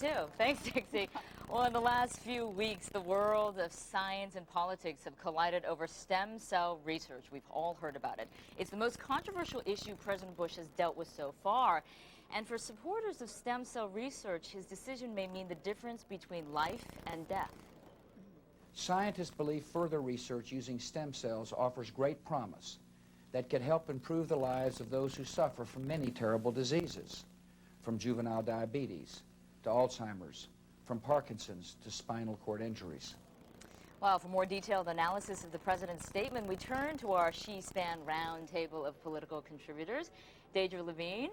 Too. Thanks, Dixie. Well, in the last few weeks, the world of science and politics have collided over stem cell research. We've all heard about it. It's the most controversial issue President Bush has dealt with so far. And for supporters of stem cell research, his decision may mean the difference between life and death. Scientists believe further research using stem cells offers great promise that could help improve the lives of those who suffer from many terrible diseases, from juvenile diabetes to Alzheimer's, from Parkinson's to spinal cord injuries. Well, for more detailed analysis of the president's statement, we turn to our She-SPAN roundtable of political contributors, Deidre Levine,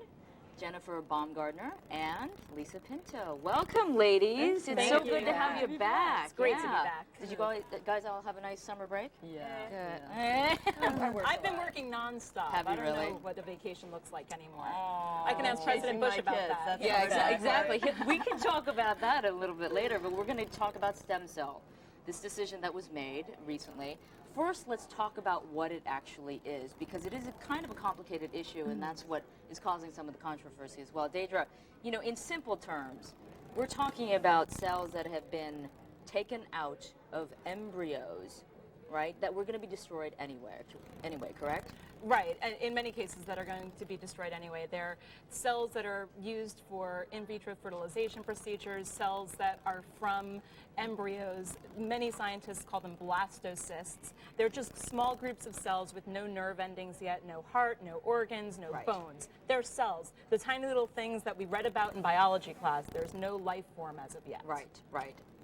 Jennifer Baumgardner, and Lisa Pinto. Welcome, ladies. Thank It's you. so good to have you back. It's great to be back. Did you guys all have a nice summer break? Yeah. Good. I've been working nonstop. Have you I don't really? know what a vacation looks like anymore. Oh, I can ask President Bush about that. Yeah, exactly. We can talk about that a little bit later, but we're going to talk about stem cell, this decision that was made recently. First, let's talk about what it actually is, because it is a kind of a complicated issue, and that's what is causing some of the controversy as well. Deidre, you know, in simple terms, we're talking about cells that have been taken out of embryos, right, that were going to be destroyed anyway, correct? Right, and in many cases that are going to be destroyed anyway. They're cells that are used for in vitro fertilization procedures, cells that are from embryos. Many scientists call them blastocysts. They're just small groups of cells with no nerve endings yet, no heart, no organs, no bones. They're cells, the tiny little things that we read about in biology class. There's no life form as of yet. Right.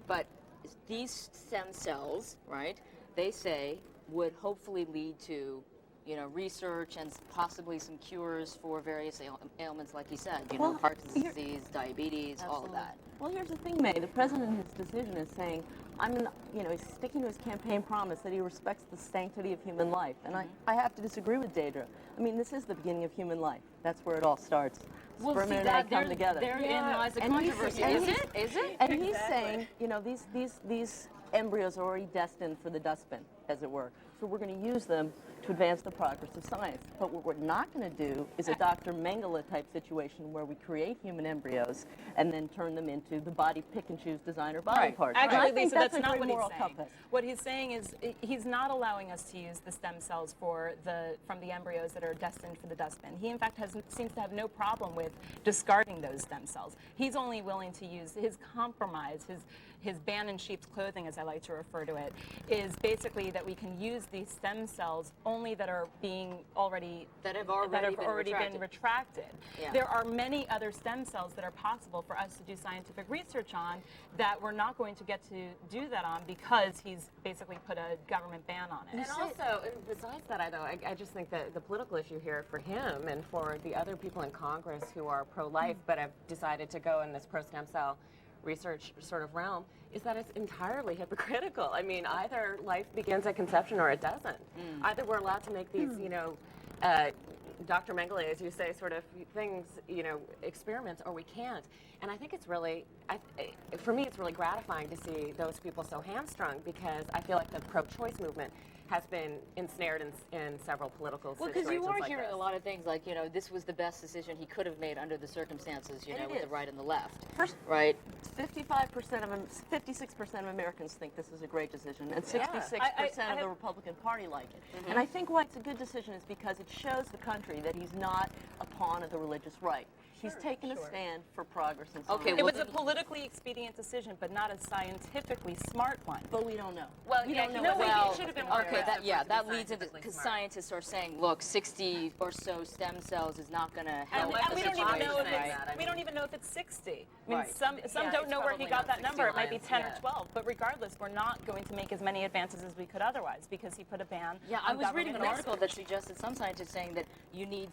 But these stem cells, right, they say would hopefully lead to, you know, research and possibly some cures for various ailments, like you said, you know, Parkinson's disease, diabetes, all of that. Well, here's the thing, May. The president in his decision is saying, he's sticking to his campaign promise that he respects the sanctity of human life. And I have to disagree with Deidre. I mean, this is the beginning of human life. That's where it all starts. Well, Sperm see, and egg come together. Therein lies the controversy. Is it? And he's saying, you know, these embryos are already destined for the dustbin, as it were. So we're going to use them to advance the progress of science. But what we're not going to do is a Dr. Mengele type situation where we create human embryos and then turn them into the body pick and choose designer body parts. Actually, I think Lisa, that's a not great what he's moral saying. compass. What he's saying is he's not allowing us to use the stem cells from the embryos that are destined for the dustbin. He, in fact, seems to have no problem with discarding those stem cells. He's only willing to use his compromise, his ban in sheep's clothing, as I like to refer to it, is basically that we can use these stem cells only that are being that have already been retracted. Yeah. There are many other stem cells that are possible for us to do scientific research on that we're not going to get to do that on because he's basically put a government ban on it. And also, besides that, I just think that the political issue here for him and for the other people in Congress who are pro-life but have decided to go in this pro-stem cell research sort of realm is that it's entirely hypocritical. I mean, either life begins at conception or it doesn't. Either we're allowed to make these, Dr. Mengele, as you say, sort of things, experiments, or we can't. And I think it's really, for me, it's really gratifying to see those people so hamstrung because I feel like the pro-choice movement has been ensnared in several political situations. Well, because you are like hearing this. a lot of things like, you know, this was the best decision he could have made under the circumstances, you know, with the right and the left, right? 55% of them, 56% of Americans think this is a great decision, and 66% of the Republican Party like it. And I think why it's a good decision is because it shows the country that he's not a pawn of the religious right. He's taken a stand for progress in science. Okay, It was a politically expedient decision, but not a scientifically smart one. But we don't know. Well, we yeah, don't know. it should have been more Okay, aggressive that to be leads into, scientifically because smart. scientists are saying, look, 60 or so stem cells is not going to And, help and the we don't situation. even know if right? it's, we don't even know if it's 60. I mean, Right. some don't it's know where he probably got not that number. It might be 60 10 lines, or 12. But regardless, we're not going to make as many advances as we could otherwise because he put a ban Yeah, on I was reading an government article that suggested some scientists saying that you need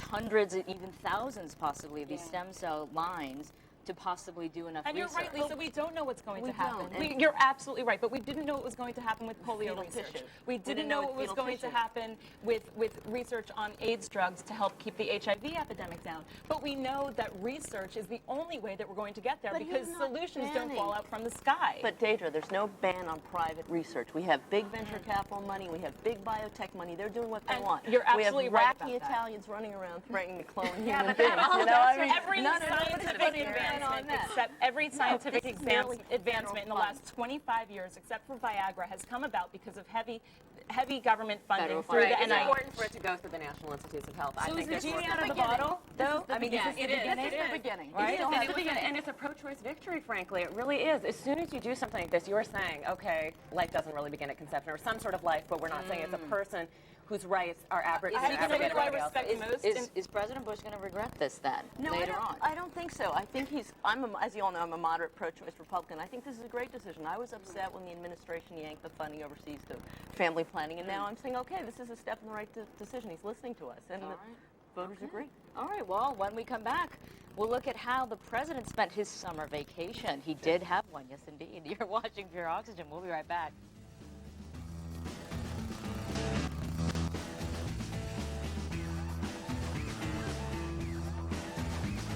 hundreds and even thousands possibly of these stem cell lines to possibly do enough And you're research. right, Lisa, we don't know what's going We to happen. don't. You're absolutely right, but we didn't know what was going to happen with polio Fetal research. tissue. We didn't know what was fetal going to tissue. happen with research on AIDS drugs to help keep the HIV epidemic down. But we know that research is the only way that we're going to get there But he's because not solutions don't banning. fall out from the sky. But Deidre, there's no ban on private research. We have big venture capital money. We have big biotech money. They're doing what they And want. you're absolutely we have right wacky about that. Italians running around threatening to clone Yeah, human but beings. that all You know, that's I mean, every none of scientific everybody advance advancement, that. except every scientific this is merely advancement in the federal last 25 years, except for Viagra, has come about because of heavy government funding Federal through funding. the It's NIH. important for it to go through the National Institutes of Health. I So think is the there's genie more- out of the bottle, though? I mean, Yeah, is this it the is. beginning? This is the beginning. Right? It is, and it's a pro-choice victory, frankly. It really is. As soon as you do something like this, you're saying, okay, life doesn't really begin at conception, or some sort of life, but we're not saying it's a person whose rights are aberrant. I think abrogate who I everybody else's. respect most Is President Bush going to regret this then, No, later on? I don't think so. I think as you all know, I'm a moderate pro-choice Republican. I think this is a great decision. I was upset when the administration yanked the funding overseas to family planning, and now I'm saying, okay, this is a step in the right decision. He's listening to us, and All the right. voters agree. All right, well, when we come back, we'll look at how the president spent his summer vacation. He did have one, yes, indeed. You're watching Pure Oxygen. We'll be right back.